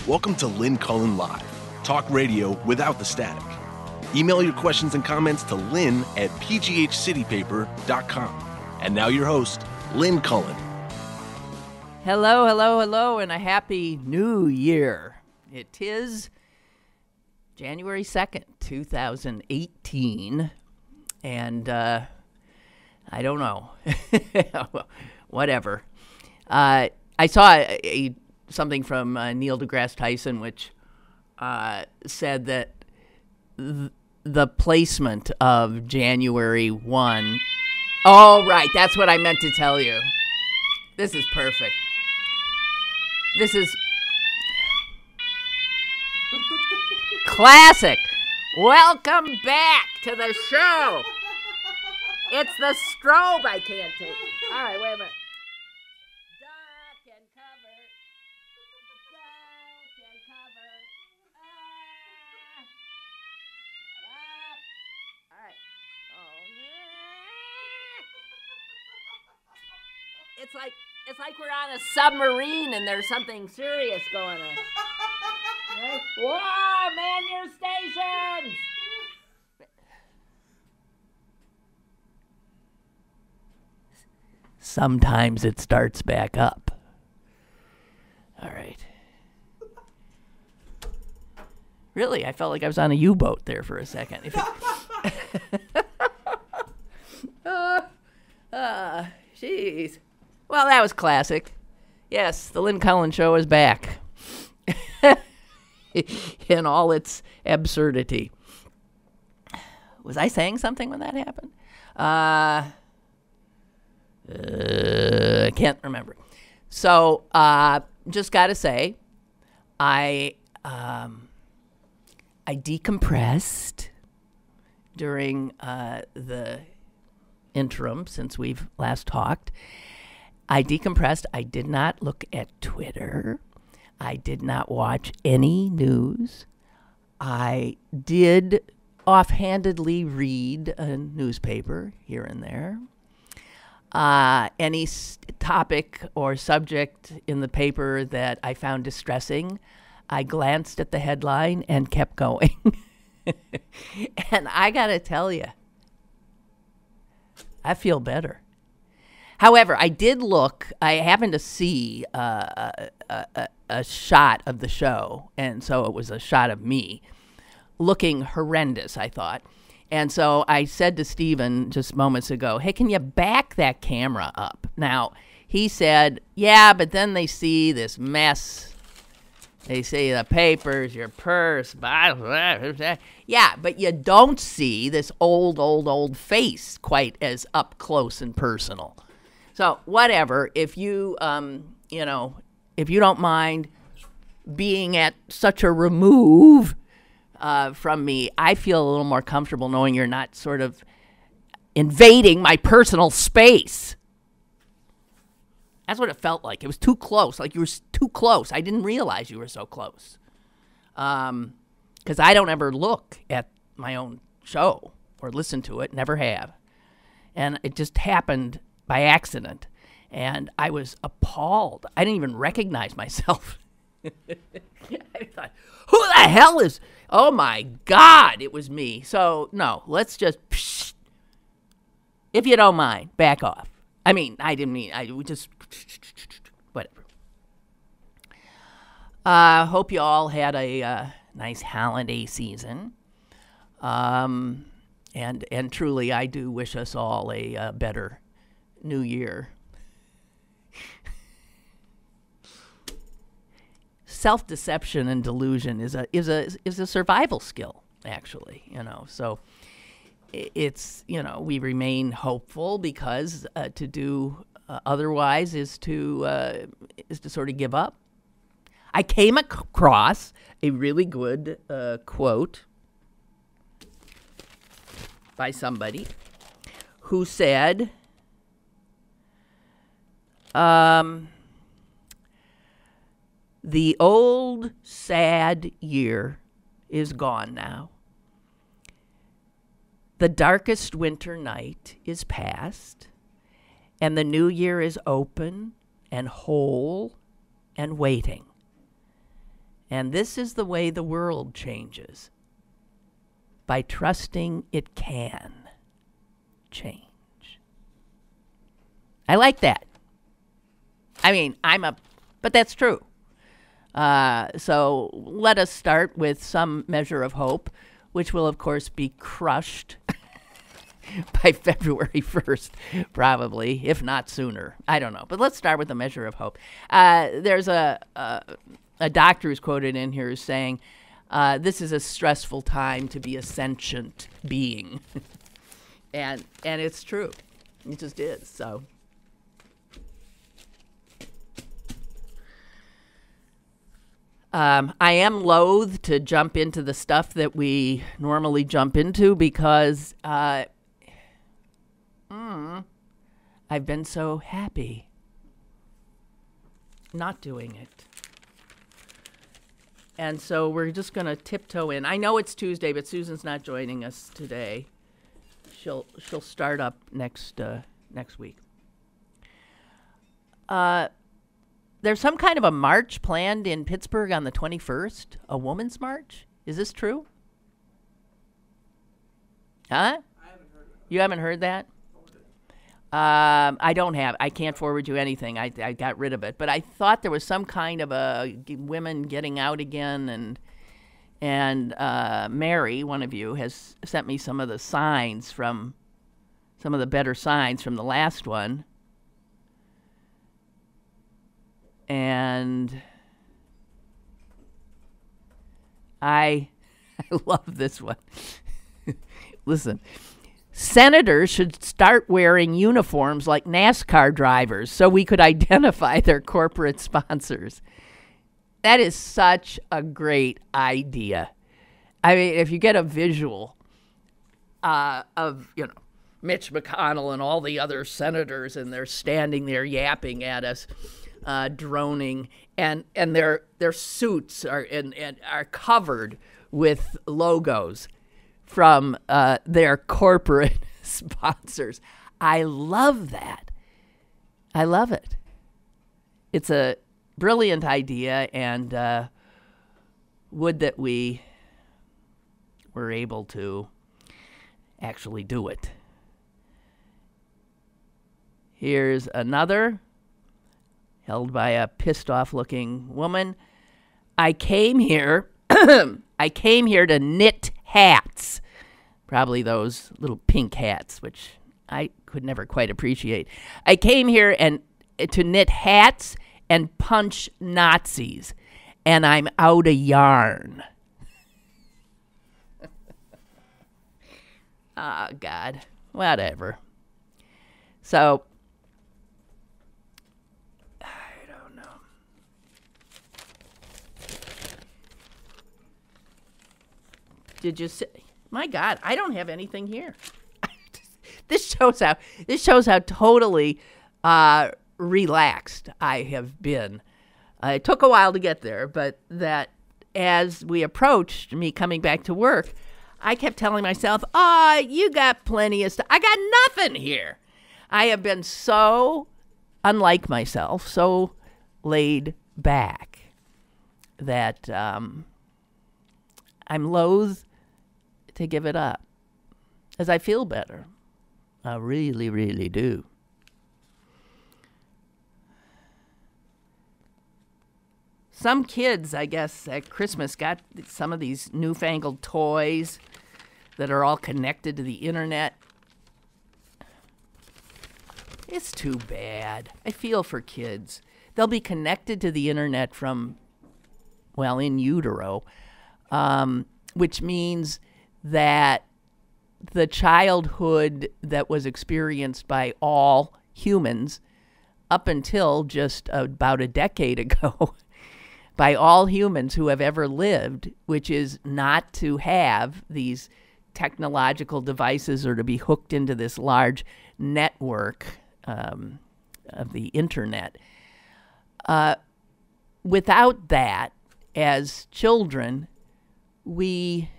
Welcome to Lynn Cullen Live, talk radio without the static. Email your questions and comments to lynn at pghcitypaper.com. And now your host, Lynn Cullen. Hello, hello, hello, and a happy new year. It is January 2nd, 2018, and I don't know. Whatever. I saw something from Neil deGrasse Tyson, which said that the placement of January 1. Oh, right. That's what I meant to tell you. This is perfect. This is classic. Welcome back to the show. It's the strobe I can't take. All right, wait a minute. Duck and cover. Duck and cover. All right. Oh, yeah. It's like we're on a submarine and there's something serious going on. Right? Whoa, man your stations! Sometimes it starts back up. All right. Really, I felt like I was on a U-boat there for a second. Jeez. Well, that was classic. Yes, the Lynn Cullen Show is back. In all its absurdity. Was I saying something when that happened? I can't remember. So, just got to say, I decompressed during the interim since we've last talked. I decompressed. I did not look at Twitter. I did not watch any news. I did offhandedly read a newspaper here and there. Any topic or subject in the paper that I found distressing, I glanced at the headline and kept going. And I got to tell you, I feel better. However, I did look. I happened to see a shot of the show, and so it was a shot of me looking horrendous, I thought. And so I said to Steven just moments ago, hey, can you back that camera up? Now, he said, yeah, but then they see this mess. They see the papers, your purse. Yeah, but you don't see this old face quite as up close and personal. So whatever, if you, if you don't mind being at such a remove from me, I feel a little more comfortable knowing you're not sort of invading my personal space. That's what it felt like. It was too close, like you were too close. I didn't realize you were so close. Because I don't ever look at my own show or listen to it, never have. And it just happened by accident, and I was appalled. I didn't even recognize myself. I thought, who the hell is, oh my God, it was me. So, no, let's just, if you don't mind, back off. I mean, I didn't mean, we just, whatever. Hope you all had a nice holiday season. And truly, I do wish us all a better New Year. Self-deception and delusion is a survival skill, actually. So it's we remain hopeful because to do otherwise is to sort of give up. I came across a really good quote by somebody who said, the old sad year is gone now. The darkest winter night is past, and the new year is open and whole and waiting. And this is the way the world changes, by trusting it can change. I like that. I mean, but that's true. So let us start with some measure of hope, which will, of course, be crushed by February 1st, probably, if not sooner. I don't know. But let's start with a measure of hope. There's a doctor who's quoted in here who's saying, this is a stressful time to be a sentient being. and it's true. It just is. So I am loath to jump into the stuff that we normally jump into because I've been so happy not doing it. And so we're just going to tiptoe in. I know it's Tuesday, but Susan's not joining us today. She'll start up next week. There's some kind of a march planned in Pittsburgh on the 21st, a women's march. Is this true? Huh? I haven't heard of it. You haven't heard that? I can't forward you anything. I got rid of it. But I thought there was some kind of a women getting out again, and Mary, one of you, has sent me some of the signs some of the better signs from the last one. And I love this one. Listen. Senators should start wearing uniforms like NASCAR drivers so we could identify their corporate sponsors. That is such a great idea. I mean, if you get a visual of, Mitch McConnell and all the other senators, and they're standing there yapping at us, droning, and their suits are covered with logos from their corporate sponsors. I love that. I love it. It's a brilliant idea, and would that we were able to actually do it. Here's another, held by a pissed-off-looking woman. I came here to knit hats. Probably those little pink hats, which I could never quite appreciate. I came here to knit hats and punch Nazis, and I'm out of yarn. Oh, God. Whatever. So, I don't know. Did you say? My God, I don't have anything here. This shows how totally relaxed I have been. It took a while to get there, but that as we approached me coming back to work, I kept telling myself, you got plenty of stuff. I got nothing here. I have been so unlike myself, so laid back, that I'm loath to give it up, as I feel better. I really, really do. Some kids, I guess, at Christmas got some of these newfangled toys that are all connected to the internet. It's too bad. I feel for kids. They'll be connected to the internet from, in utero, which means that the childhood that was experienced by all humans up until just about a decade ago, by all humans who have ever lived, which is not to have these technological devices or to be hooked into this large network of the internet. Without that, as children, we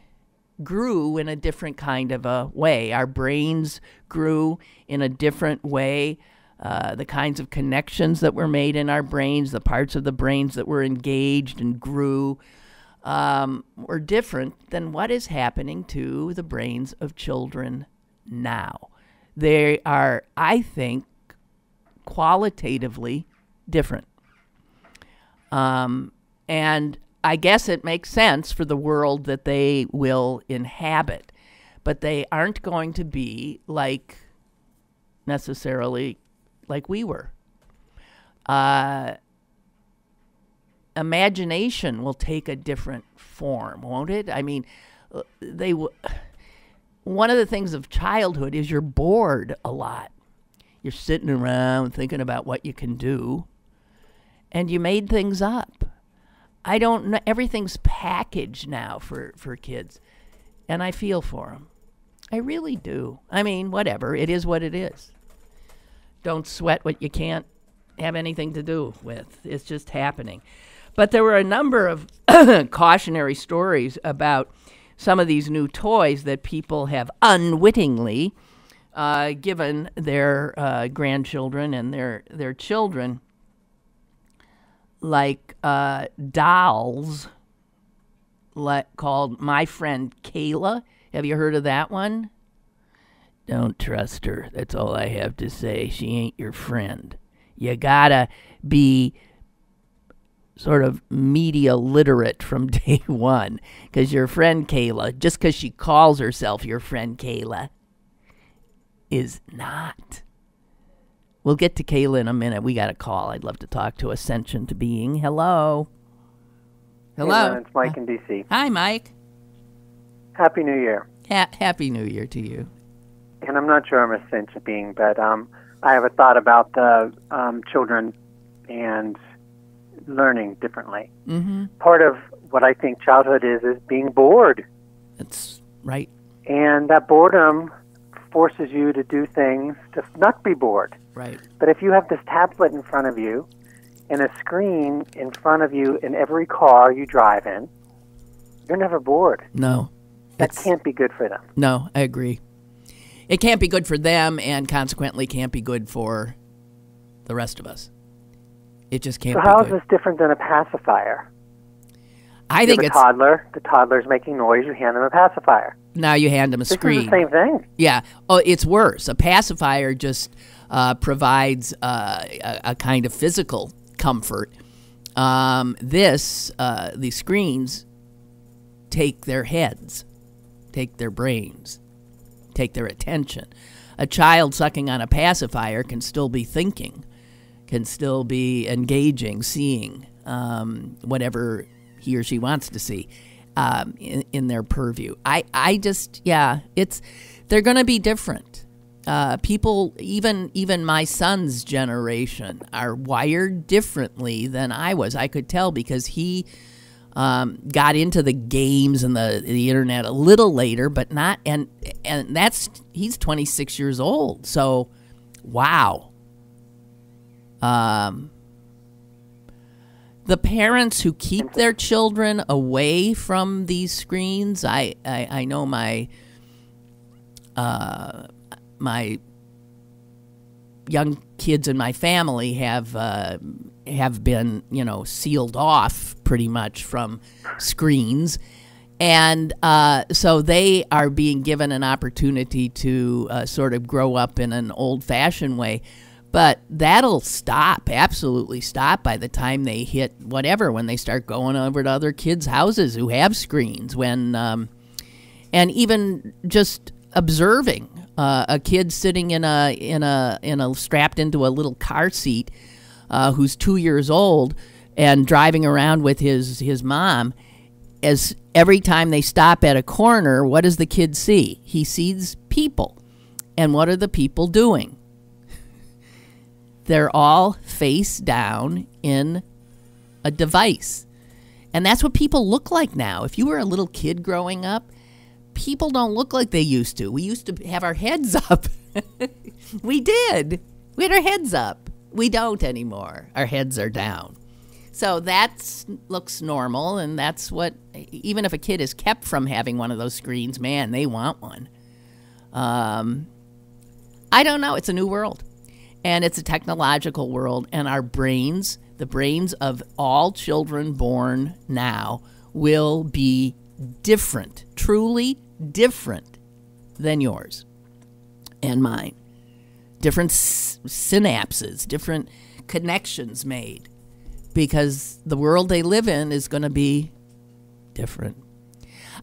grew in a different kind of a way. Our brains grew in a different way. the kinds of connections that were made in our brains, the parts of the brains that were engaged and grew, were different than what is happening to the brains of children now. They are, I think, qualitatively different. And I guess it makes sense for the world that they will inhabit, but they aren't going to be necessarily like we were. Imagination will take a different form, won't it? I mean, one of the things of childhood is you're bored a lot. You're sitting around thinking about what you can do, and you made things up. I don't know. Everything's packaged now for kids, and I feel for them. I really do. I mean, whatever. It is what it is. Don't sweat what you can't have anything to do with. It's just happening. But there were a number of cautionary stories about some of these new toys that people have unwittingly given their grandchildren and their children, like dolls called My Friend Kayla. Have you heard of that one? Don't trust her. That's all I have to say. She ain't your friend. You gotta be sort of media literate from day one, because your friend Kayla, just because she calls herself your friend Kayla, is not. We'll get to Kayla in a minute. We got a call. I'd love to talk to a sentient being. Hello. Hello. Hey, Lynn, it's Mike in D.C. Hi, Mike. Happy New Year. Happy New Year to you. And I'm not sure I'm a sentient being, but I have a thought about the children and learning differently. Mm-hmm. Part of what I think childhood is being bored. That's right. And that boredom forces you to do things to not be bored. Right. But if you have this tablet in front of you and a screen in front of you in every car you drive in, you're never bored. No. That can't be good for them. No, I agree. It can't be good for them, and consequently can't be good for the rest of us. It just can't be good. So how is this different than a pacifier? I think it's... The toddler's making noise, you hand them a pacifier. Now you hand them a screen. This is the same thing. Yeah. Oh, it's worse. A pacifier just provides a kind of physical comfort. These screens take their heads, take their brains, take their attention. A child sucking on a pacifier can still be thinking, can still be engaging, seeing whatever he or she wants to see in their purview. They're going to be different. People, even my son's generation, are wired differently than I was. I could tell because he got into the games and the internet a little later, but not. And he's 26 years old. So, wow. The parents who keep their children away from these screens, I know my young kids in my family have been, sealed off pretty much from screens. And so they are being given an opportunity to sort of grow up in an old-fashioned way. But that'll absolutely stop by the time they hit whatever, when they start going over to other kids' houses who have screens. And even just observing a kid sitting in a strapped into a little car seat, who's 2 years old and driving around with his mom. As every time they stop at a corner, what does the kid see? He sees people. And what are the people doing? They're all face down in a device. And that's what people look like now. If you were a little kid growing up, people don't look like they used to. We used to have our heads up. We did. We had our heads up. We don't anymore. Our heads are down. So that looks normal, and that's what, even if a kid is kept from having one of those screens, man, they want one. I don't know. It's a new world. And it's a technological world, and our brains, the brains of all children born now, will be different, truly different than yours and mine. Different synapses, different connections made, because the world they live in is going to be different.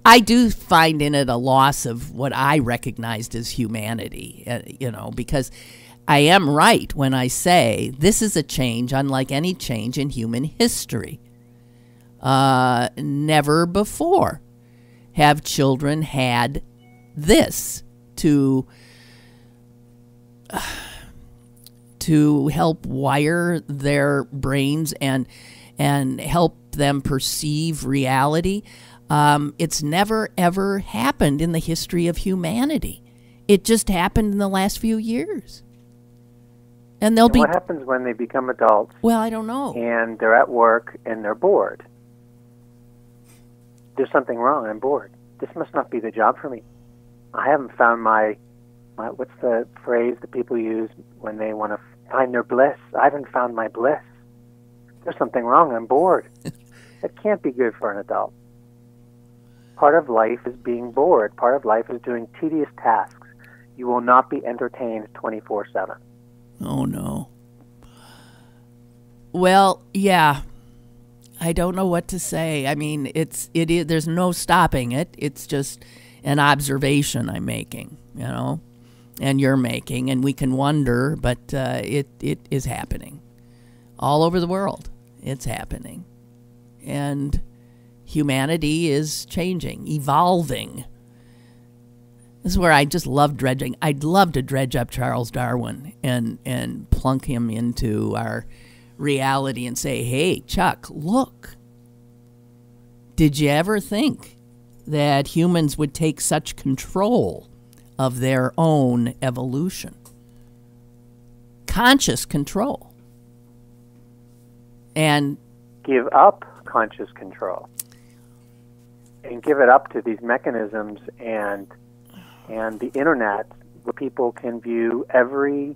I do find in it a loss of what I recognized as humanity, because I am right when I say this is a change unlike any change in human history. Never before have children had this to help wire their brains and help them perceive reality. It's never, ever happened in the history of humanity. It just happened in the last few years. And what happens when they become adults? Well, I don't know. And they're at work and they're bored. There's something wrong. I'm bored. This must not be the job for me. I haven't found my what's the phrase that people use when they want to find their bliss? I haven't found my bliss. There's something wrong. I'm bored. That can't be good for an adult. Part of life is being bored. Part of life is doing tedious tasks. You will not be entertained 24/7. Oh, no. Well, yeah. I don't know what to say. I mean, it is, there's no stopping it. It's just an observation I'm making, and you're making, and we can wonder, but it is happening. All over the world, it's happening. And humanity is changing, evolving. This is where I just love dredging. I'd love to dredge up Charles Darwin and plunk him into our reality and say, hey, Chuck, look. Did you ever think that humans would take such control of their own evolution? Conscious control. And give up conscious control. And give it up to these mechanisms and the internet, where people can view everything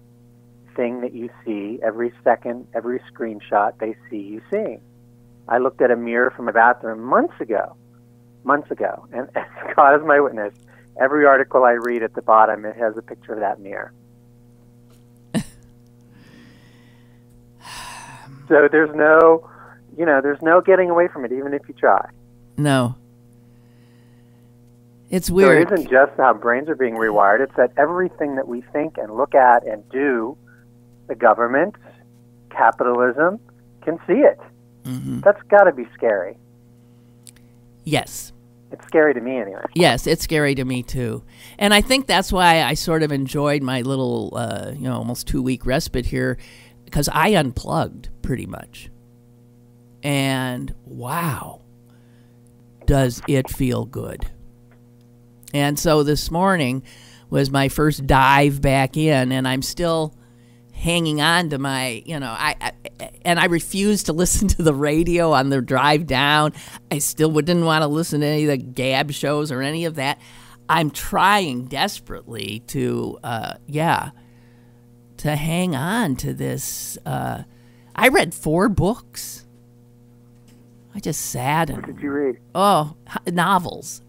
that you see, every second, every screenshot they see you seeing. I looked at a mirror from my bathroom months ago, and God is my witness, every article I read at the bottom, it has a picture of that mirror. So there's no getting away from it, even if you try. No. It's weird. So it isn't just how brains are being rewired. It's that everything that we think and look at and do, the government, capitalism, can see it. Mm-hmm. That's got to be scary. Yes. It's scary to me anyway. Yes, it's scary to me too. And I think that's why I sort of enjoyed my little, almost 2-week respite here, because I unplugged pretty much. And wow, does it feel good. And so this morning was my first dive back in, and I'm still hanging on to my, I refused to listen to the radio on the drive down. I still didn't want to listen to any of the gab shows or any of that. I'm trying desperately to hang on to this. I read 4 books. I just sat and... What did you read? Oh, novels.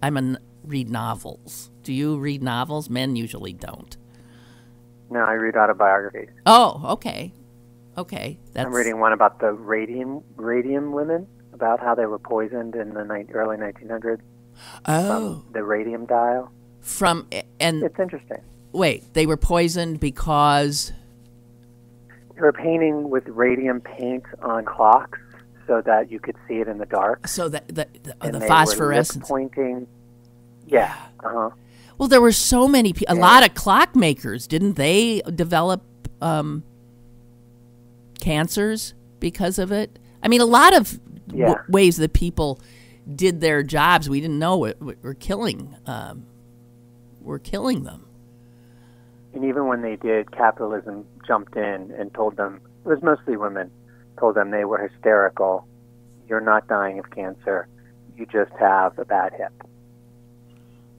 Read novels. Do you read novels? Men usually don't. No, I read autobiographies. Oh, okay. I'm reading one about the radium women, about how they were poisoned in the early 1900s. Oh. The radium dial. It's interesting. Wait, they were poisoned because... They were painting with radium paint on clocks so that you could see it in the dark. So that the phosphorescence. Were pointing. Yeah. Uh-huh. Well, there were so many people. A lot of clockmakers, didn't they develop cancers because of it? I mean, a lot of ways that people did their jobs we didn't know were killing them. And even when they did, capitalism jumped in and told them, it was mostly women, told them they were hysterical. You're not dying of cancer. You just have a bad hip.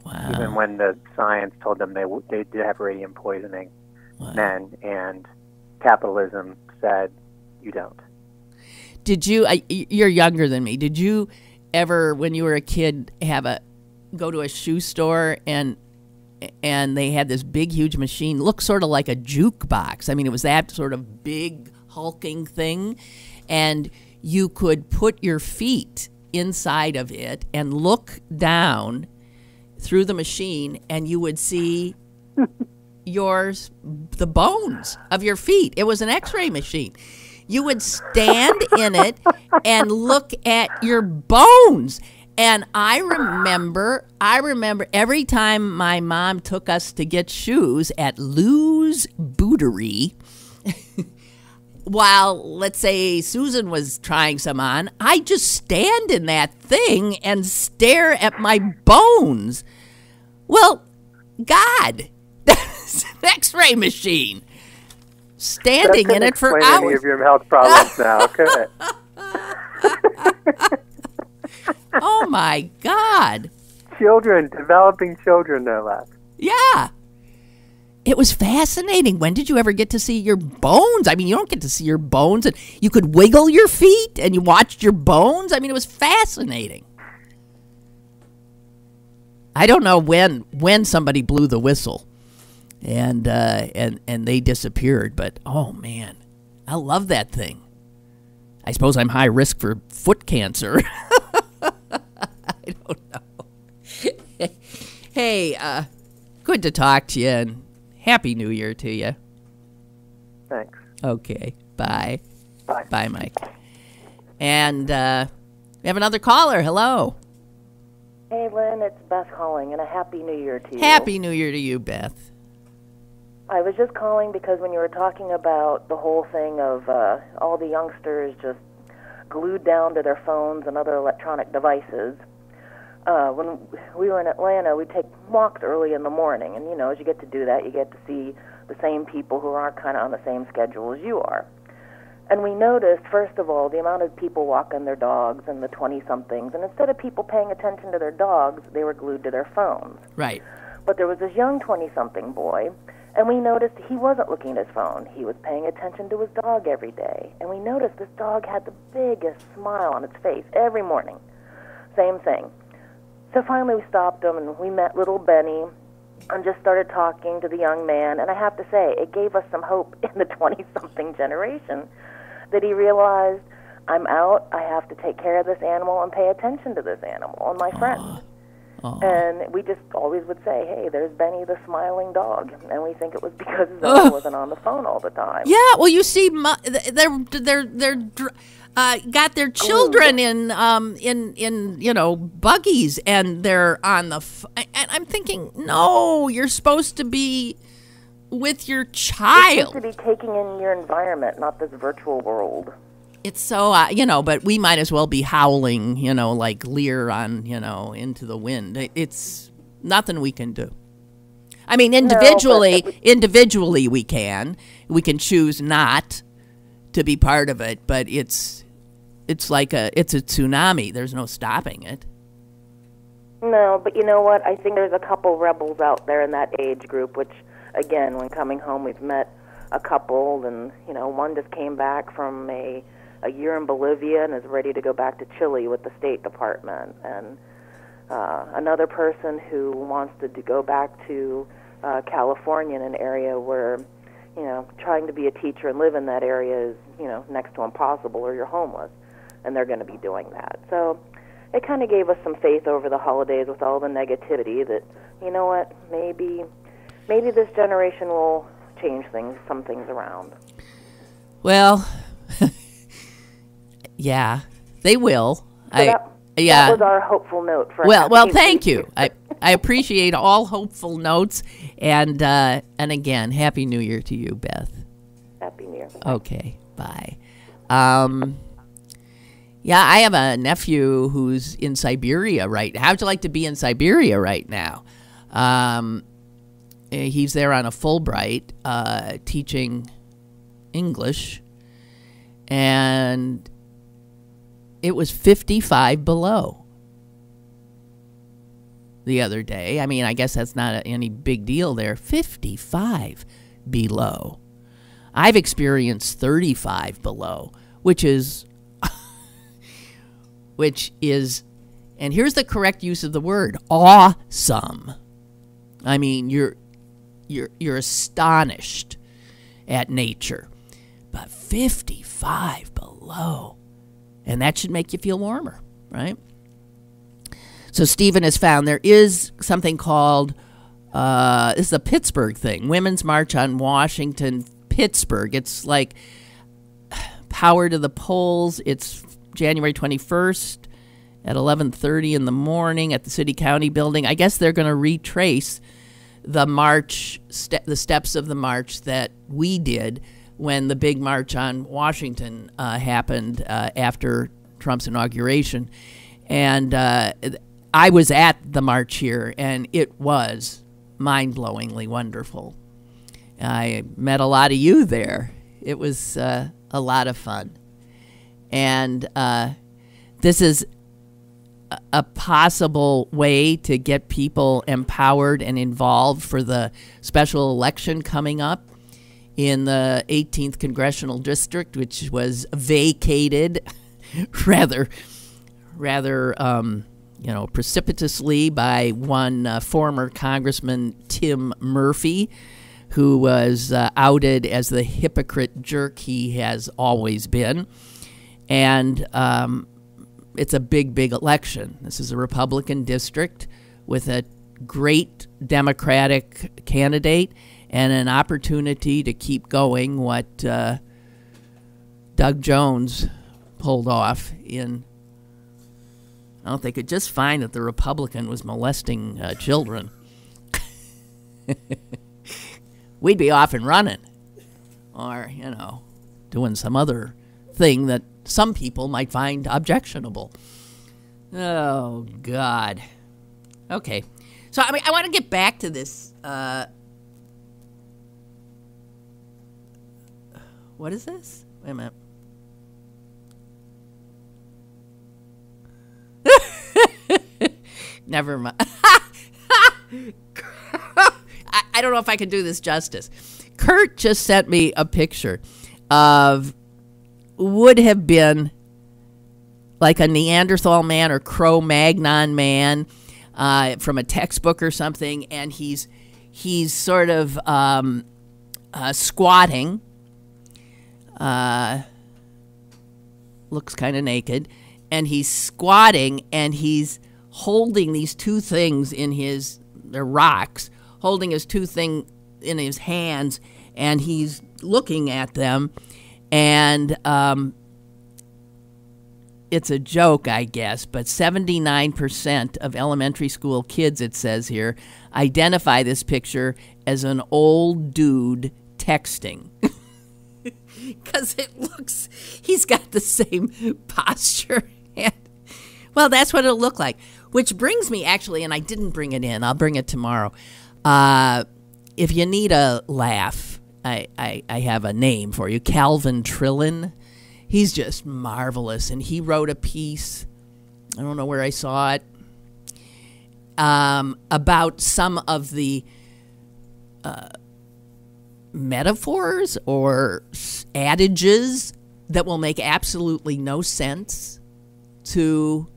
Wow. Even when the science told them they did have radium poisoning, men, and capitalism said you don't. Did you? You're younger than me. Did you ever, when you were a kid, go to a shoe store and they had this big, huge machine, looked sort of like a jukebox? I mean, it was that sort of big, hulking thing, and you could put your feet inside of it and look down through the machine, and you would see the bones of your feet. It was an X-ray machine. You would stand in it and look at your bones. And I remember every time my mom took us to get shoes at Lou's Bootery, while, let's say, Susan was trying some on, I just stand in that thing and stare at my bones. Well, God, that's an X-ray machine. Standing in it for hours. Any of your health problems now, could it? Oh my God! Children, developing children, no less. Yeah. It was fascinating. When did you ever get to see your bones? I mean, you don't get to see your bones. And you could wiggle your feet and you watched your bones. I mean, it was fascinating. I don't know when somebody blew the whistle and they disappeared, but oh man, I love that thing. I suppose I'm high risk for foot cancer. I don't know. Hey, good to talk to you, and Happy New Year to you. Thanks. Okay, bye. Bye. Bye, Mike. And we have another caller. Hello. Hey, Lynn, it's Beth calling, and a Happy New Year to you. Happy New Year to you, Beth. I was just calling because when you were talking about the whole thing of all the youngsters just glued down to their phones and other electronic devices, when we were in Atlanta, we'd take walks early in the morning, and, as you get to do that, you get to see the same people who aren't kind of on the same schedule as you are. And we noticed, first of all, the amount of people walking their dogs and the 20-somethings, and instead of people paying attention to their dogs, they were glued to their phones. Right. But there was this young 20-something boy, and we noticed he wasn't looking at his phone. He was paying attention to his dog every day. And we noticed this dog had the biggest smile on its face every morning. Same thing. So finally we stopped him, and we met little Benny and just started talking to the young man. And I have to say, it gave us some hope in the 20-something generation that he realized, I'm out, I have to take care of this animal and pay attention to this animal and my friends. And we just always would say, hey, there's Benny the smiling dog. And we think it was because his owner wasn't on the phone all the time. Yeah, well, you see, they're got their children in buggies, and they're on the and I'm thinking, no, you're supposed to be with your child. You're supposed to be taking in your environment, not this virtual world. It's so, but we might as well be howling, like Lear on, Into the Wind. It's nothing we can do. I mean, individually we can. We can choose not to be part of it, but it's like it's a tsunami. There's no stopping it. No, but you know what? I think there's a couple rebels out there in that age group, which, again, when coming home, we've met a couple, and, one just came back from a year in Bolivia and is ready to go back to Chile with the State Department. And another person who wants to go back to California, in an area where, trying to be a teacher and live in that area is, next to impossible, or you're homeless. And they're going to be doing that. So it kind of gave us some faith over the holidays with all the negativity that, you know what, maybe this generation will change some things around. Well, yeah, they will. So that was our hopeful note for. Well, thank you. I appreciate all hopeful notes, and again, Happy New Year to you, Beth. Happy New Year. Okay, bye. Yeah, I have a nephew who's in Siberia right now. How'd you like to be in Siberia right now? He's there on a Fulbright teaching English, and it was 55 below the other day. I mean, I guess that's not any big deal there. 55 below. I've experienced 35 below, which is, and here's the correct use of the word, awesome. I mean, you're astonished at nature. But 55 below, and that should make you feel warmer, right? So Stephen has found there is something called, this is a Pittsburgh thing, Women's March on Washington, Pittsburgh. It's like Power to the Polls. It's January 21st at 11:30 in the morning at the City County building. I guess they're going to retrace the march, the steps of the march that we did when the big march on Washington happened after Trump's inauguration. And I was at the march here, and it was mind-blowingly wonderful. I met a lot of you there. It was a lot of fun. And this is a possible way to get people empowered and involved for the special election coming up in the 18th Congressional District, which was vacated rather precipitously by one former Congressman, Tim Murphy, who was outed as the hypocrite jerk he has always been. And it's a big, big election. This is a Republican district with a great Democratic candidate and an opportunity to keep going what Doug Jones pulled off in, I don't know, they could just find that the Republican was molesting children. We'd be off and running. Or, doing some other thing that some people might find objectionable. Oh, God. Okay. So, I want to get back to this. What is this? Wait a minute. Never mind. I don't know if I can do this justice. Kurt just sent me a picture of would have been like a Neanderthal man or Cro-Magnon man from a textbook or something, and he's sort of squatting, looks kind of naked, and he's squatting, and he's holding these two things they're rocks, holding his two things in his hands, and he's looking at them, and it's a joke, I guess, but 79% of elementary school kids, it says here, identify this picture as an old dude texting. Because he's got the same posture. Well, that's what it'll look like. Which brings me, actually, and I didn't bring it in. I'll bring it tomorrow. If you need a laugh, I have a name for you. Calvin Trillin. He's just marvelous. And he wrote a piece, I don't know where I saw it, about some of the metaphors or adages that will make absolutely no sense to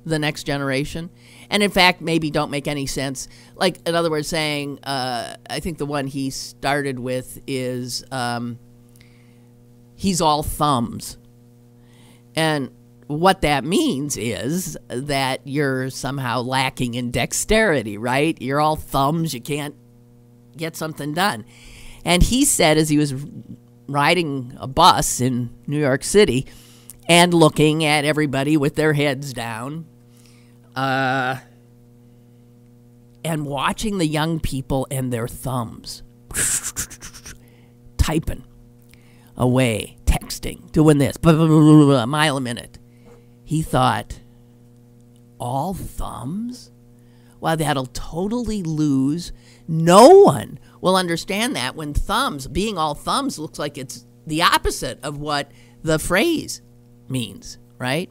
the next generation, and in fact maybe don't make any sense. Like, in other words, saying I think the one he started with is he's all thumbs, and what that means is that you're somehow lacking in dexterity, right? You're all thumbs, you can't get something done. And he said, as he was riding a bus in New York City and looking at everybody with their heads down, and watching the young people and their thumbs typing away, texting, doing this, blah, blah, blah, blah, blah, a mile a minute. He thought, all thumbs? Well, that'll totally lose. No one will understand that when being all thumbs looks like it's the opposite of what the phrase means, right?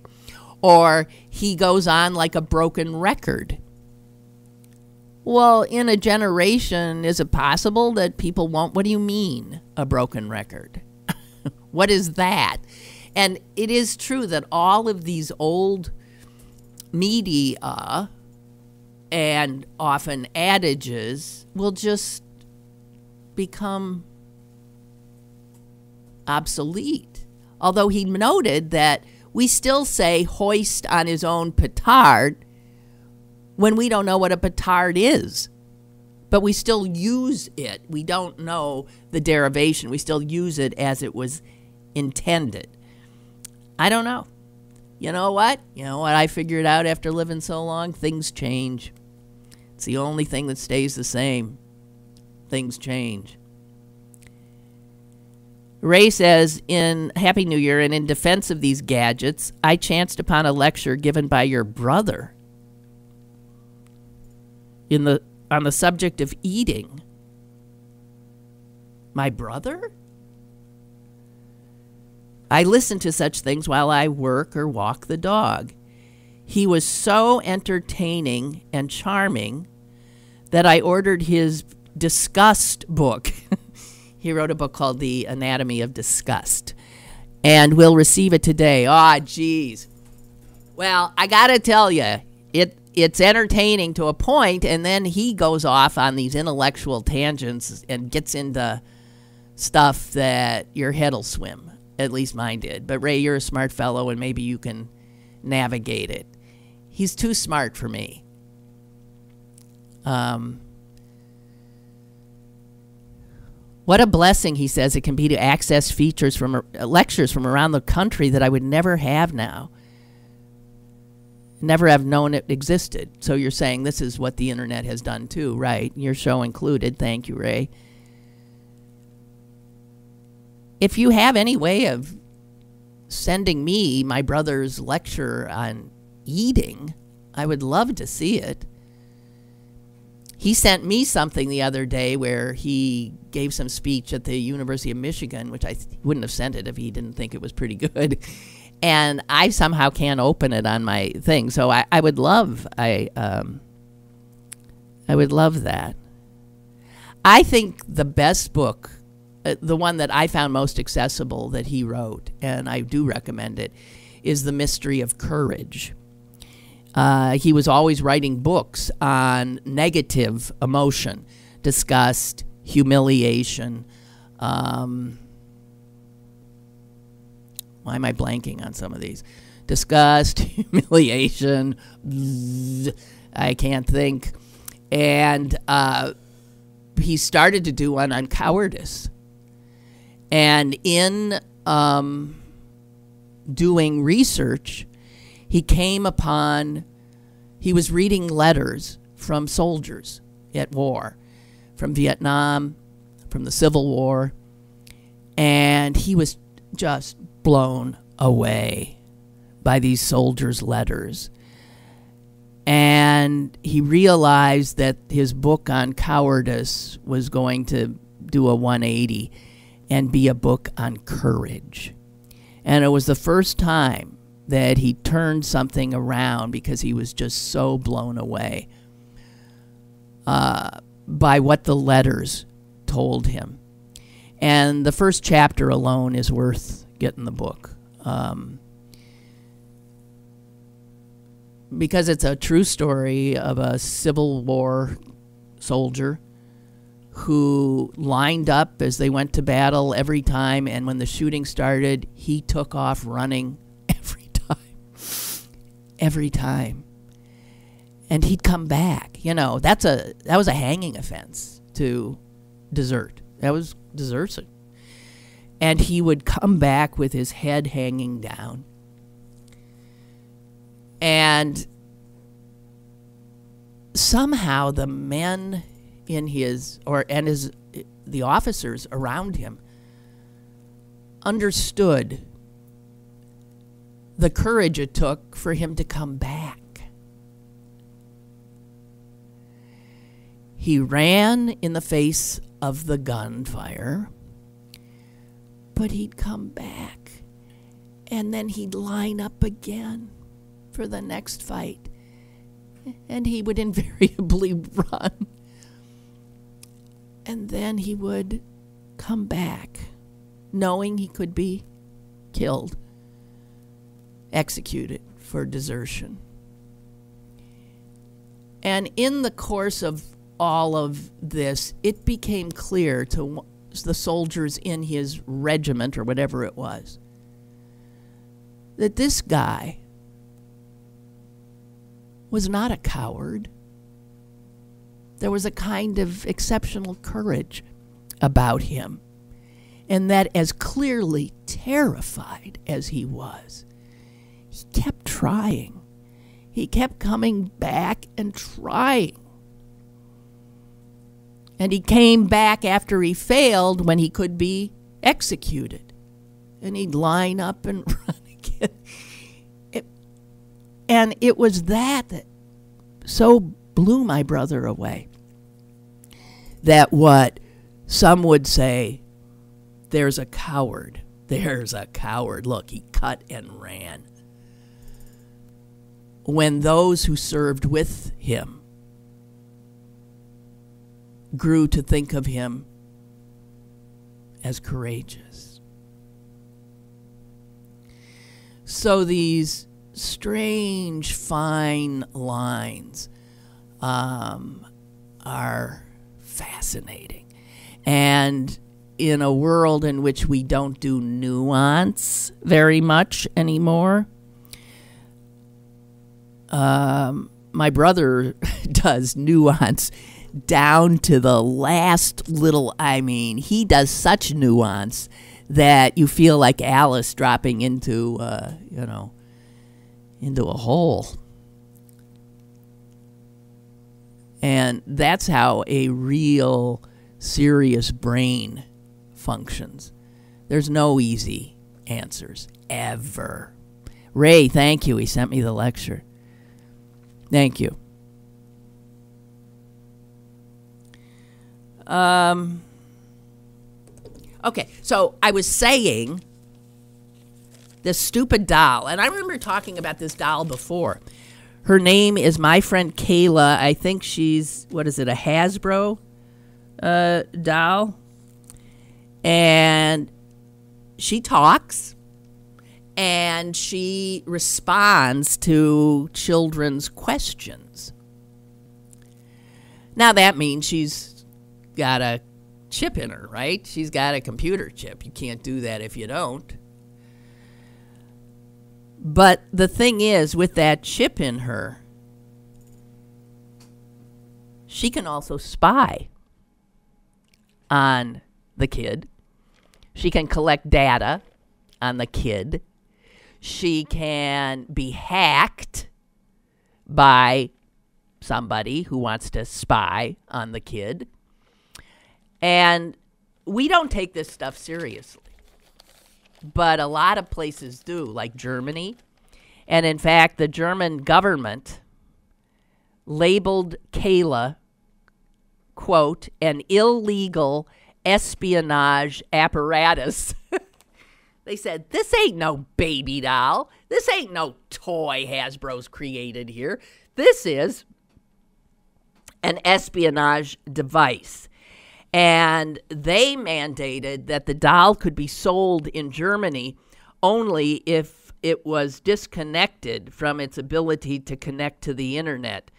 Or he goes on like a broken record. Well, in a generation, is it possible that people won't? What do you mean, a broken record? What is that? And it is true that all of these old media and often adages will just become obsolete. Although he noted that we still say hoist on his own petard when we don't know what a petard is. But we still use it. We don't know the derivation. We still use it as it was intended. I don't know. You know what? You know what I figured out after living so long? Things change. It's the only thing that stays the same. Things change. Ray says, in Happy New Year, and in defense of these gadgets, I chanced upon a lecture given by your brother on the subject of eating. My brother? I listen to such things while I work or walk the dog. He was so entertaining and charming that I ordered his disgust book. He wrote a book called The Anatomy of Disgust, and we'll receive it today. Ah, geez. Well, I got to tell you, it's entertaining to a point, and then he goes off on these intellectual tangents and gets into stuff that your head will swim. At least mine did. But Ray, you're a smart fellow, and maybe you can navigate it. He's too smart for me. What a blessing, he says, it can be to access features from lectures from around the country that I would never have now. Never have known it existed. So you're saying this is what the internet has done too, right? Your show included. Thank you, Ray. If you have any way of sending me my brother's lecture on eating, I would love to see it. He sent me something the other day where he gave some speech at the University of Michigan, which I wouldn't have sent it if he didn't think it was pretty good. And I somehow can't open it on my thing. So I would love, I would love that. I think the best book, the one that I found most accessible that he wrote, and I do recommend it, is The Mystery of Courage. He was always writing books on negative emotion, disgust, humiliation. Why am I blanking on some of these? Disgust, humiliation, I can't think. And he started to do one on cowardice. And in doing research, he came upon, he was reading letters from soldiers at war, from Vietnam, from the Civil War, and he was just blown away by these soldiers' letters. And he realized that his book on cowardice was going to do a 180 and be a book on courage. And it was the first time that he turned something around because he was just so blown away by what the letters told him. And the first chapter alone is worth getting the book. Because it's a true story of a Civil War soldier who lined up as they went to battle every time, and when the shooting started, he took off running every time. And he'd come back. You know, that was a hanging offense to desert. That was desertion. And he would come back with his head hanging down. And somehow the men in the officers around him understood the courage it took for him to come back. He ran in the face of the gunfire, but he'd come back, and then he'd line up again for the next fight, and he would invariably run. And then he would come back, knowing he could be killed, executed for desertion. And in the course of all of this, it became clear to the soldiers in his regiment, or whatever it was, that this guy was not a coward. There was a kind of exceptional courage about him. And that as clearly terrified as he was, he kept trying. He kept coming back and trying. And he came back after he failed when he could be executed. And he'd line up and run again. And it was that so blew my brother away. That what some would say, there's a coward. There's a coward. Look, he cut and ran. When those who served with him grew to think of him as courageous. So these strange, fine lines are fascinating. And in a world in which we don't do nuance very much anymore, my brother does nuance down to the last little, he does such nuance that you feel like Alice dropping into, into a hole. And that's how a real serious brain functions. There's no easy answers, ever. Ray, thank you. He sent me the lecture. Thank you. Okay, so I was saying this stupid doll, and I remember talking about this doll before. Her name is my friend Kayla. I think she's, a Hasbro doll? And she talks, and she responds to children's questions. Now that means she's got a chip in her, right? She's got a computer chip. You can't do that if you don't. But the thing is, with that chip in her, she can also spy on the kid. She can collect data on the kid. She can be hacked by somebody who wants to spy on the kid. And we don't take this stuff seriously. But a lot of places do, like Germany. And in fact, the German government labeled Kayla, quote, an illegal espionage apparatus. They said, this ain't no baby doll. This ain't no toy Hasbro's created here. This is an espionage device. And they mandated that the doll could be sold in Germany only if it was disconnected from its ability to connect to the internet,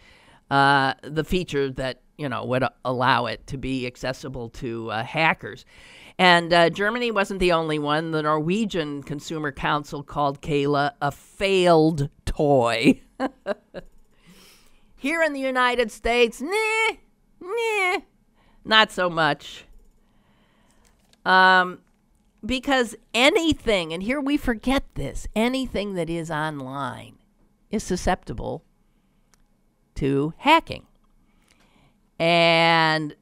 the feature that, would allow it to be accessible to hackers. And Germany wasn't the only one. The Norwegian Consumer Council called Kayla a failed toy. Here in the United States, not so much. Because anything, and here we forget this, anything that is online is susceptible to hacking. And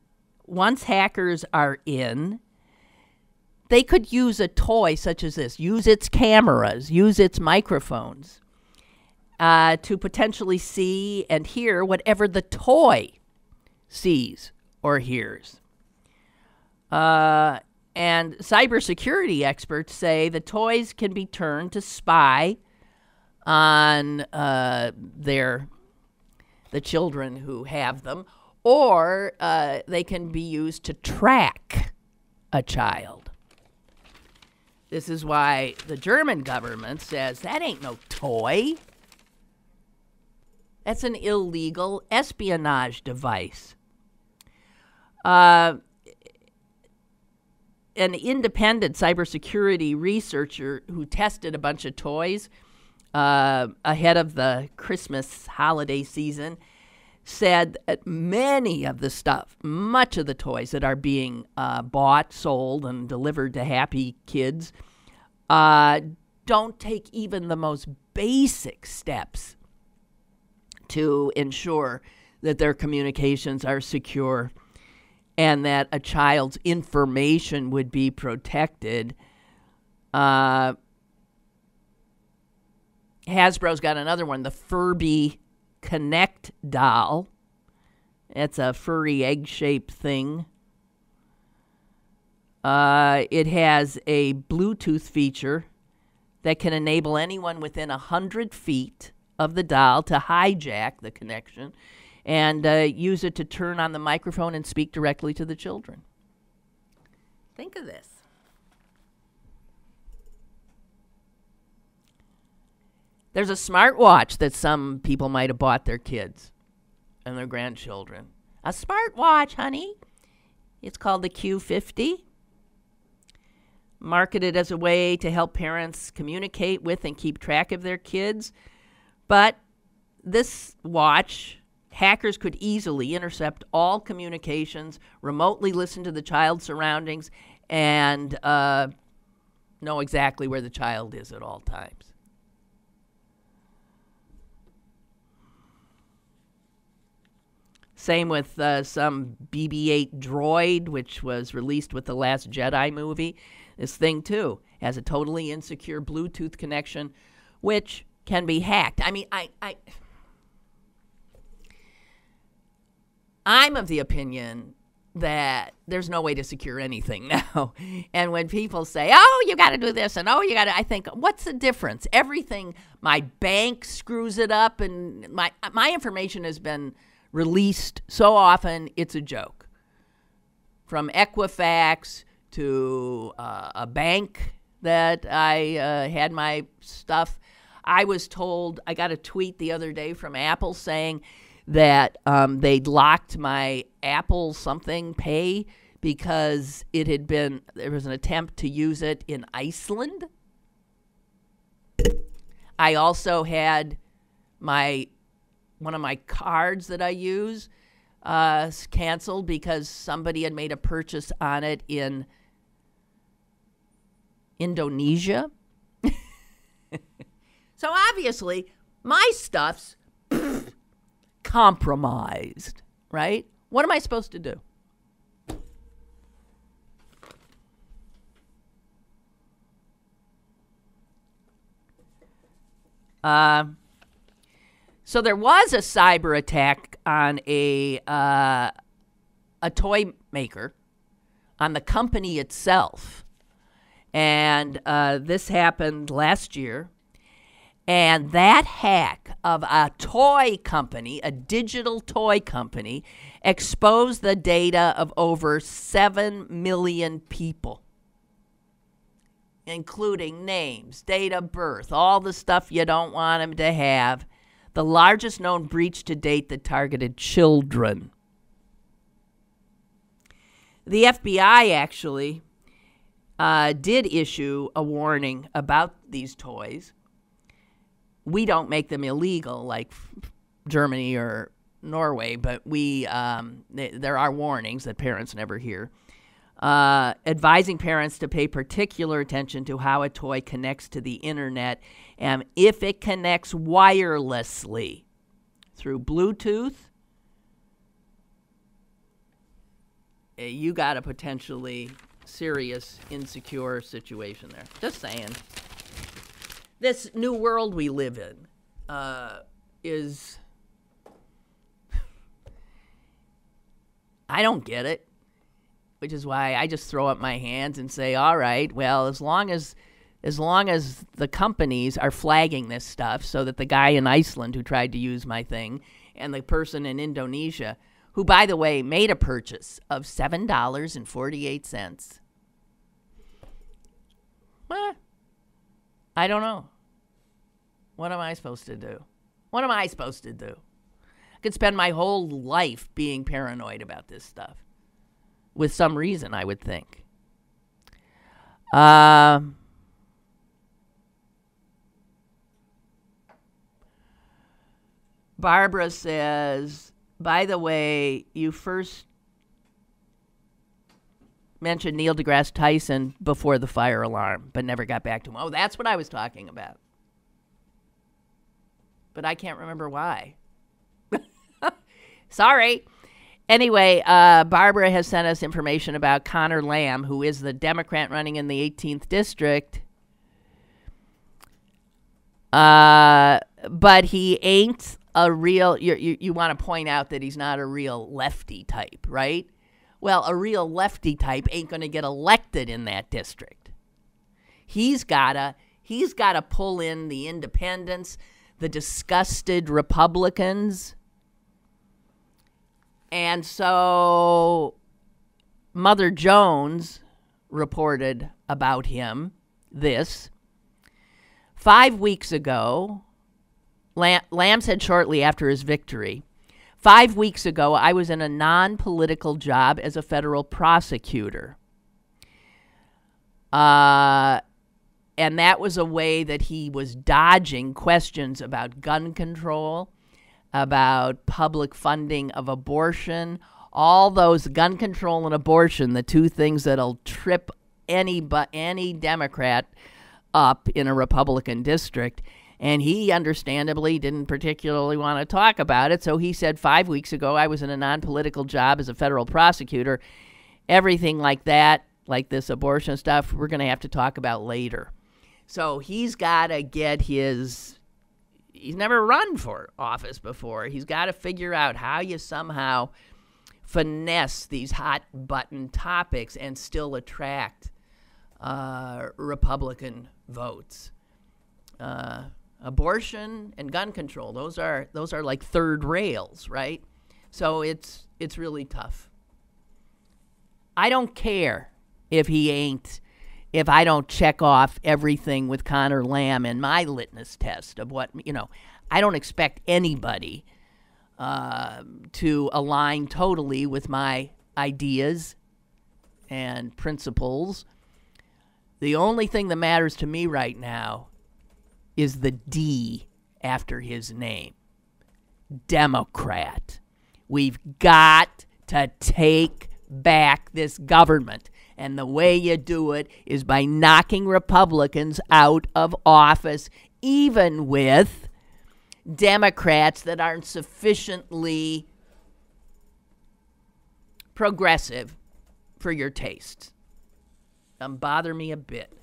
once hackers are in, they could use a toy such as this, use its cameras, use its microphones to potentially see and hear whatever the toy sees or hears. And cybersecurity experts say the toys can be turned to spy on their the children who have them, or they can be used to track a child. This is why the German government says that ain't no toy. That's an illegal espionage device. An independent cybersecurity researcher who tested a bunch of toys ahead of the Christmas holiday season said that many of the stuff, much of the toys that are being bought, sold, and delivered to happy kids don't take even the most basic steps to ensure that their communications are secure and that a child's information would be protected. Hasbro's got another one, the Furby Connect doll. It's a furry egg-shaped thing. It has a Bluetooth feature that can enable anyone within 100 feet of the doll to hijack the connection and use it to turn on the microphone and speak directly to the children. Think of this. There's a smartwatch that some people might have bought their kids and their grandchildren. A smartwatch, honey. It's called the Q50. Marketed as a way to help parents communicate with and keep track of their kids. But this watch, hackers could easily intercept all communications, remotely listen to the child's surroundings, and know exactly where the child is at all times. Same with some BB-8 droid, which was released with the Last Jedi movie. This thing, too, has a totally insecure Bluetooth connection, which can be hacked. I mean, I'm of the opinion that there's no way to secure anything now. And when people say, oh, you got to do this, and oh, you got to, I think, what's the difference? Everything, my bank screws it up, and my information has been released so often, it's a joke. From Equifax to a bank that I had my stuff. I was told, I got a tweet the other day from Apple saying that they'd locked my Apple something pay because there was an attempt to use it in Iceland. I also had one of my cards that I use canceled because somebody had made a purchase on it in Indonesia. So obviously, my stuff's compromised, right? What am I supposed to do? So there was a cyber attack on a toy maker, on the company itself. And this happened last year. And that hack of a toy company, a digital toy company, exposed the data of over 7 million people, including names, date of birth, all the stuff you don't want them to have. The largest known breach to date that targeted children. The FBI actually did issue a warning about these toys. We don't make them illegal like Germany or Norway, but there are warnings that parents never hear. Advising parents to pay particular attention to how a toy connects to the internet, and if it connects wirelessly through Bluetooth, you got a potentially serious, insecure situation there. Just saying. This new world we live in is... I don't get it. Which is why I just throw up my hands and say, all right, well, as long as the companies are flagging this stuff so that the guy in Iceland who tried to use my thing and the person in Indonesia, who, by the way, made a purchase of $7.48. Well, I don't know. What am I supposed to do? What am I supposed to do? I could spend my whole life being paranoid about this stuff. With some reason, I would think. Barbara says, by the way, you first mentioned Neil deGrasse Tyson before the fire alarm, but never got back to him. Oh, that's what I was talking about. But I can't remember why. Sorry. Anyway, Barbara has sent us information about Connor Lamb, who is the Democrat running in the 18th district. But he ain't a real, you want to point out that he's not a real lefty type, right? Well, a real lefty type ain't going to get elected in that district. He's got to pull in the independents, the disgusted Republicans. And so Mother Jones reported about him this. 5 weeks ago, Lamb said shortly after his victory, 5 weeks ago, I was in a non-political job as a federal prosecutor. And that was a way that he was dodging questions about gun control, about public funding of abortion, all those gun control and abortion, the two things that'll trip any Democrat up in a Republican district. And he understandably didn't particularly want to talk about it. So he said 5 weeks ago, I was in a non-political job as a federal prosecutor. Everything like that, like this abortion stuff, we're going to have to talk about later. So he's got to get he's never run for office before. He's got to figure out how you somehow finesse these hot button topics and still attract Republican votes. Abortion and gun control, those are like third rails, right? So it's really tough. I don't care if I don't check off everything with Connor Lamb in my litmus test of what, I don't expect anybody to align totally with my ideas and principles. The only thing that matters to me right now is the D after his name. Democrat. We've got to take back this government. And the way you do it is by knocking Republicans out of office, even with Democrats that aren't sufficiently progressive for your taste. Doesn't bother me a bit.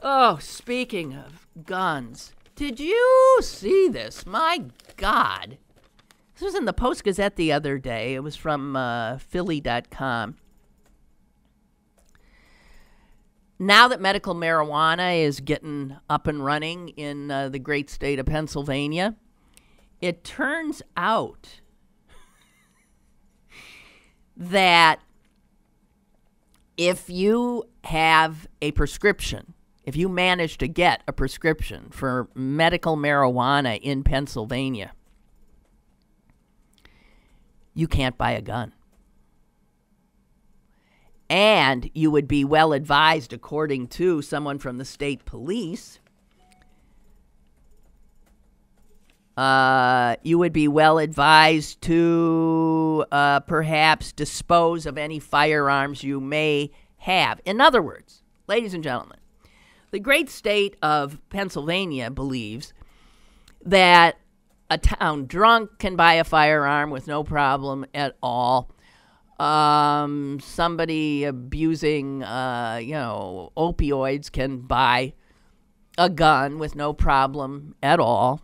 Oh, speaking of guns, did you see this? My God. This was in the Post-Gazette the other day. It was from Philly.com. Now that medical marijuana is getting up and running in the great state of Pennsylvania, it turns out that if you have a prescription, if you manage to get a prescription for medical marijuana in Pennsylvania, you can't buy a gun. And you would be well advised, according to someone from the state police, you would be well advised to perhaps dispose of any firearms you may have. In other words, ladies and gentlemen, the great state of Pennsylvania believes that a town drunk can buy a firearm with no problem at all. Somebody abusing, opioids can buy a gun with no problem at all.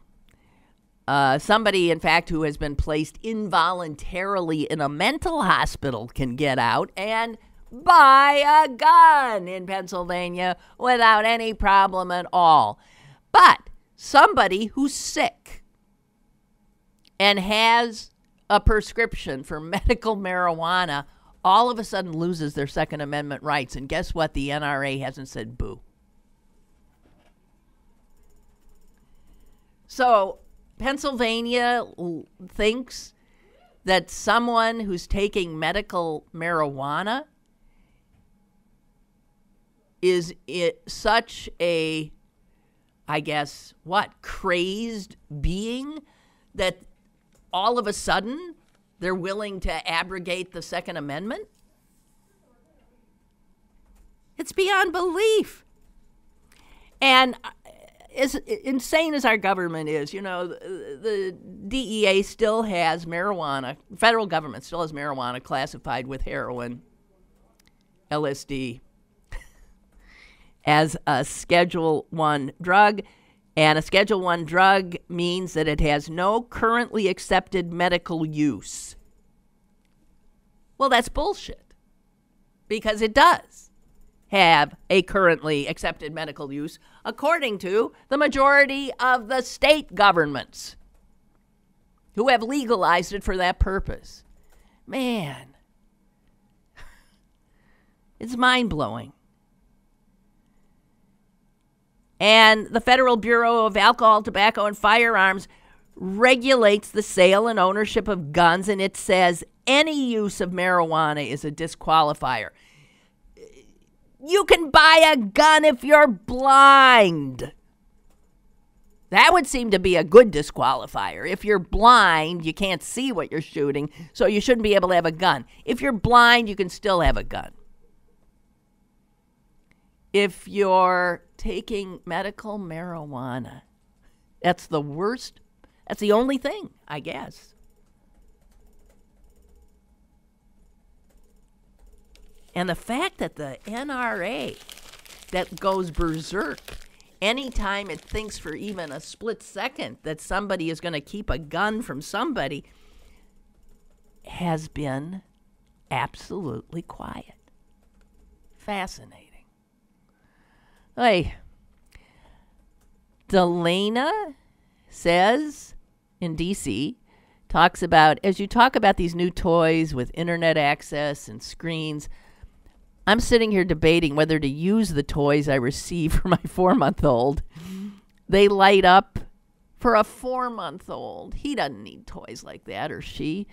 Somebody, in fact, who has been placed involuntarily in a mental hospital can get out and buy a gun in Pennsylvania without any problem at all. But somebody who's sick and has a prescription for medical marijuana all of a sudden loses their Second Amendment rights. And guess what? The NRA hasn't said boo. So Pennsylvania thinks that someone who's taking medical marijuana is such a, I guess, crazed being that all of a sudden they're willing to abrogate the Second Amendment? It's beyond belief. And as insane as our government is, the DEA still has marijuana, federal government still has marijuana classified with heroin, LSD, as a Schedule I drug. And a Schedule I drug means that it has no currently accepted medical use. Well, that's bullshit, because it does have a currently accepted medical use, according to the majority of the state governments who have legalized it for that purpose. Man, it's mind-blowing. And the Federal Bureau of Alcohol, Tobacco, and Firearms regulates the sale and ownership of guns, and it says any use of marijuana is a disqualifier. You can buy a gun if you're blind. That would seem to be a good disqualifier. If you're blind, you can't see what you're shooting, so you shouldn't be able to have a gun. If you're blind, you can still have a gun. If you're taking medical marijuana, that's the worst. That's the only thing, I guess. And the fact that the NRA that goes berserk anytime it thinks for even a split second that somebody is going to keep a gun from somebody has been absolutely quiet. Fascinating. Hey, Delana says in D.C., talks about, as you talk about these new toys with internet access and screens, I'm sitting here debating whether to use the toys I receive for my 4-month-old. They light up for a 4-month-old. He doesn't need toys like that, or she.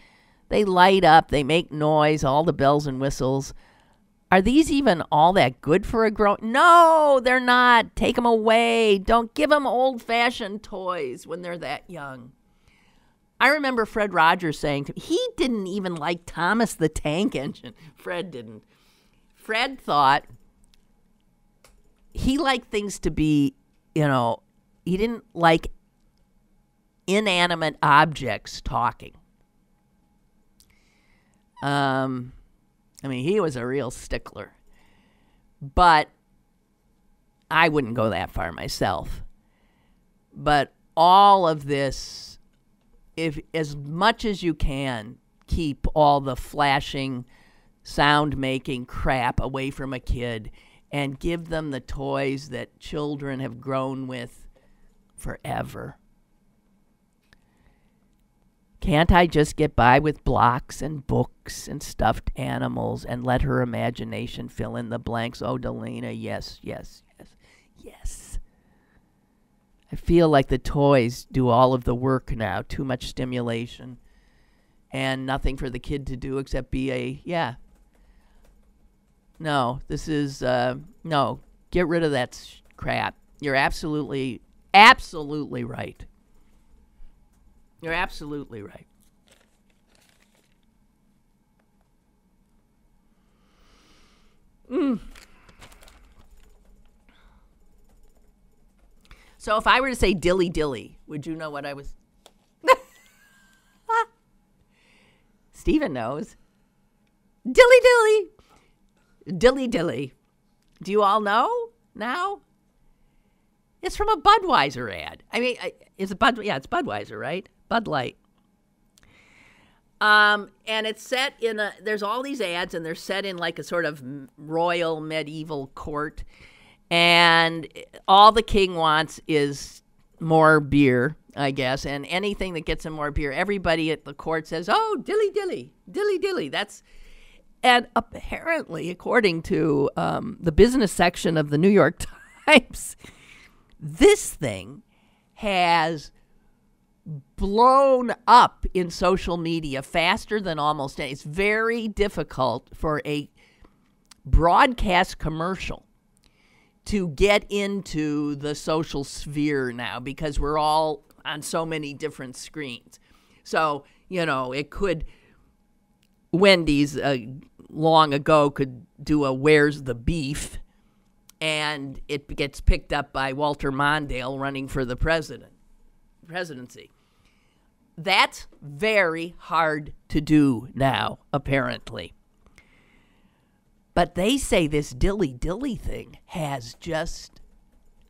They light up, they make noise, all the bells and whistles. Are these even all that good for a grown? No, they're not. Take them away. Don't give them old-fashioned toys when they're that young. I remember Fred Rogers saying to me, he didn't even like Thomas the Tank Engine. Fred didn't. Fred thought he liked things to be, he didn't like inanimate objects talking. He was a real stickler. But I wouldn't go that far myself. But all of this, if as much as you can, keep all the flashing, sound-making crap away from a kid and give them the toys that children have grown with forever. Can't I just get by with blocks and books and stuffed animals and let her imagination fill in the blanks? Oh, Delana, yes, yes, yes, yes. I feel like the toys do all of the work now. Too much stimulation and nothing for the kid to do except be No, this is, no, get rid of that crap. You're absolutely right. You're absolutely right. So if I were to say dilly dilly, would you know what I was? Stephen knows. Dilly dilly. Dilly dilly. Do you all know now? It's from a Budweiser ad. It's Budweiser, right? Bud Light. And it's set there's all these ads, and they're set in like a sort of royal medieval court. And all the king wants is more beer, I guess. And anything that gets him more beer, everybody at the court says, oh, dilly, dilly, dilly, dilly. And apparently, according to the business section of the New York Times, this thing has blown up in social media faster than almost any. It's very difficult for a broadcast commercial to get into the social sphere now because we're all on so many different screens. So, it could, Wendy's long ago could do a Where's the Beef, and it gets picked up by Walter Mondale running for the presidency. That's very hard to do now, apparently. But they say this dilly-dilly thing has just,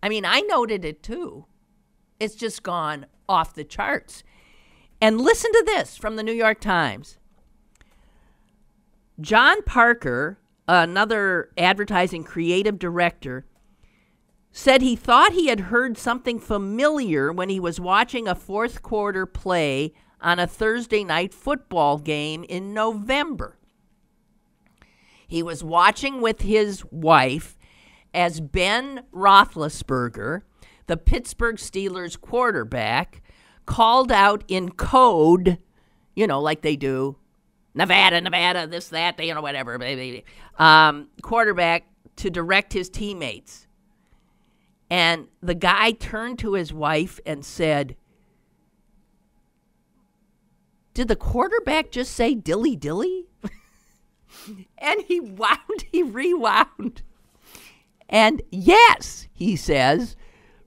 I noted it too. It's just gone off the charts. And listen to this from the New York Times. John Parker, another advertising creative director, said he thought he had heard something familiar when he was watching a fourth quarter play on a Thursday night football game in November. He was watching with his wife as Ben Roethlisberger, the Pittsburgh Steelers quarterback, called out in code, like they do, Nevada, this, that, whatever, quarterback to direct his teammates. And the guy turned to his wife and said, did the quarterback just say dilly dilly? And he rewound. And yes, he says,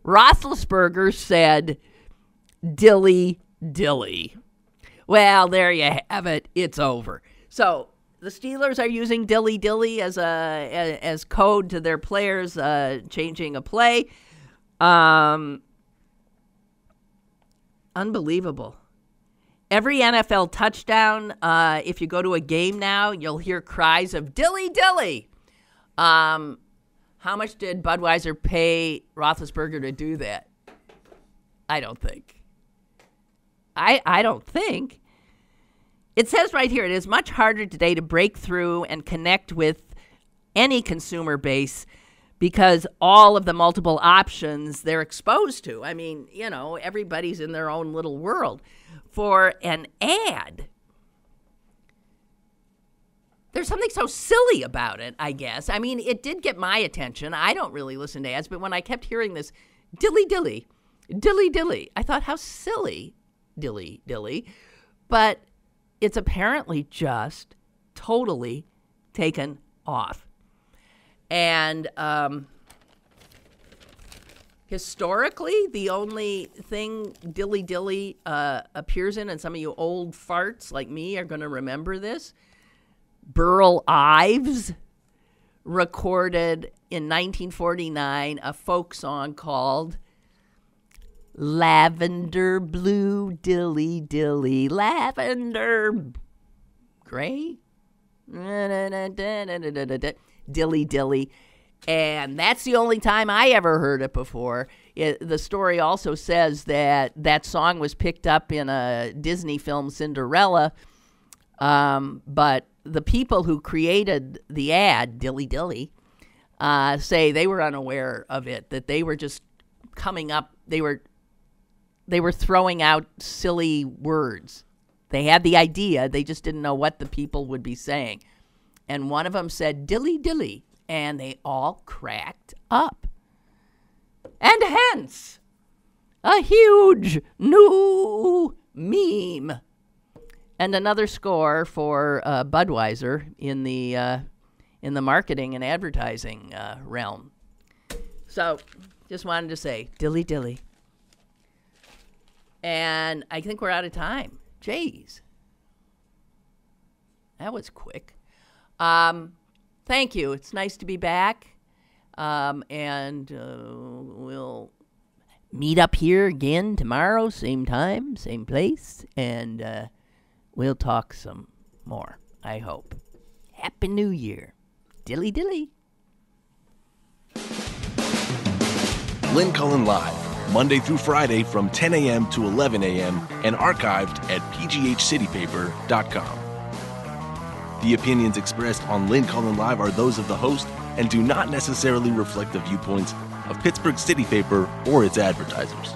Roethlisberger said dilly dilly. Well, there you have it. It's over. So the Steelers are using dilly dilly as code to their players changing a play. Unbelievable. Every NFL touchdown, if you go to a game now, you'll hear cries of dilly dilly. How much did Budweiser pay Roethlisberger to do that? I don't think. I don't think. It says right here, it is much harder today to break through and connect with any consumer base because all of the multiple options they're exposed to. Everybody's in their own little world. For an ad, there's something so silly about it, I guess. It did get my attention. I don't really listen to ads, but when I kept hearing this dilly dilly, dilly dilly, I thought, how silly, dilly dilly. But it's apparently just totally taken off. And historically, the only thing dilly dilly appears in, and some of you old farts like me are going to remember this, Burl Ives recorded in 1949 a folk song called Lavender Blue Dilly Dilly, Lavender Gray, dilly dilly. And that's the only time I ever heard it before. The story also says that song was picked up in a Disney film, Cinderella, but the people who created the ad, Dilly Dilly, say they were unaware of it, that they were just coming up, they were throwing out silly words. They had the idea, they just didn't know what the people would be saying. And one of them said, Dilly Dilly. And they all cracked up. And hence, a huge new meme. And another score for Budweiser in the marketing and advertising realm. So, just wanted to say, dilly dilly. And I think we're out of time. Jeez. That was quick. Thank you. It's nice to be back. And we'll meet up here again tomorrow, same time, same place. And we'll talk some more, I hope. Happy New Year. Dilly dilly. Lynn Cullen Live, Monday through Friday from 10 a.m. to 11 a.m. and archived at pghcitypaper.com. The opinions expressed on Lynn Cullen Live are those of the host and do not necessarily reflect the viewpoints of Pittsburgh City Paper or its advertisers.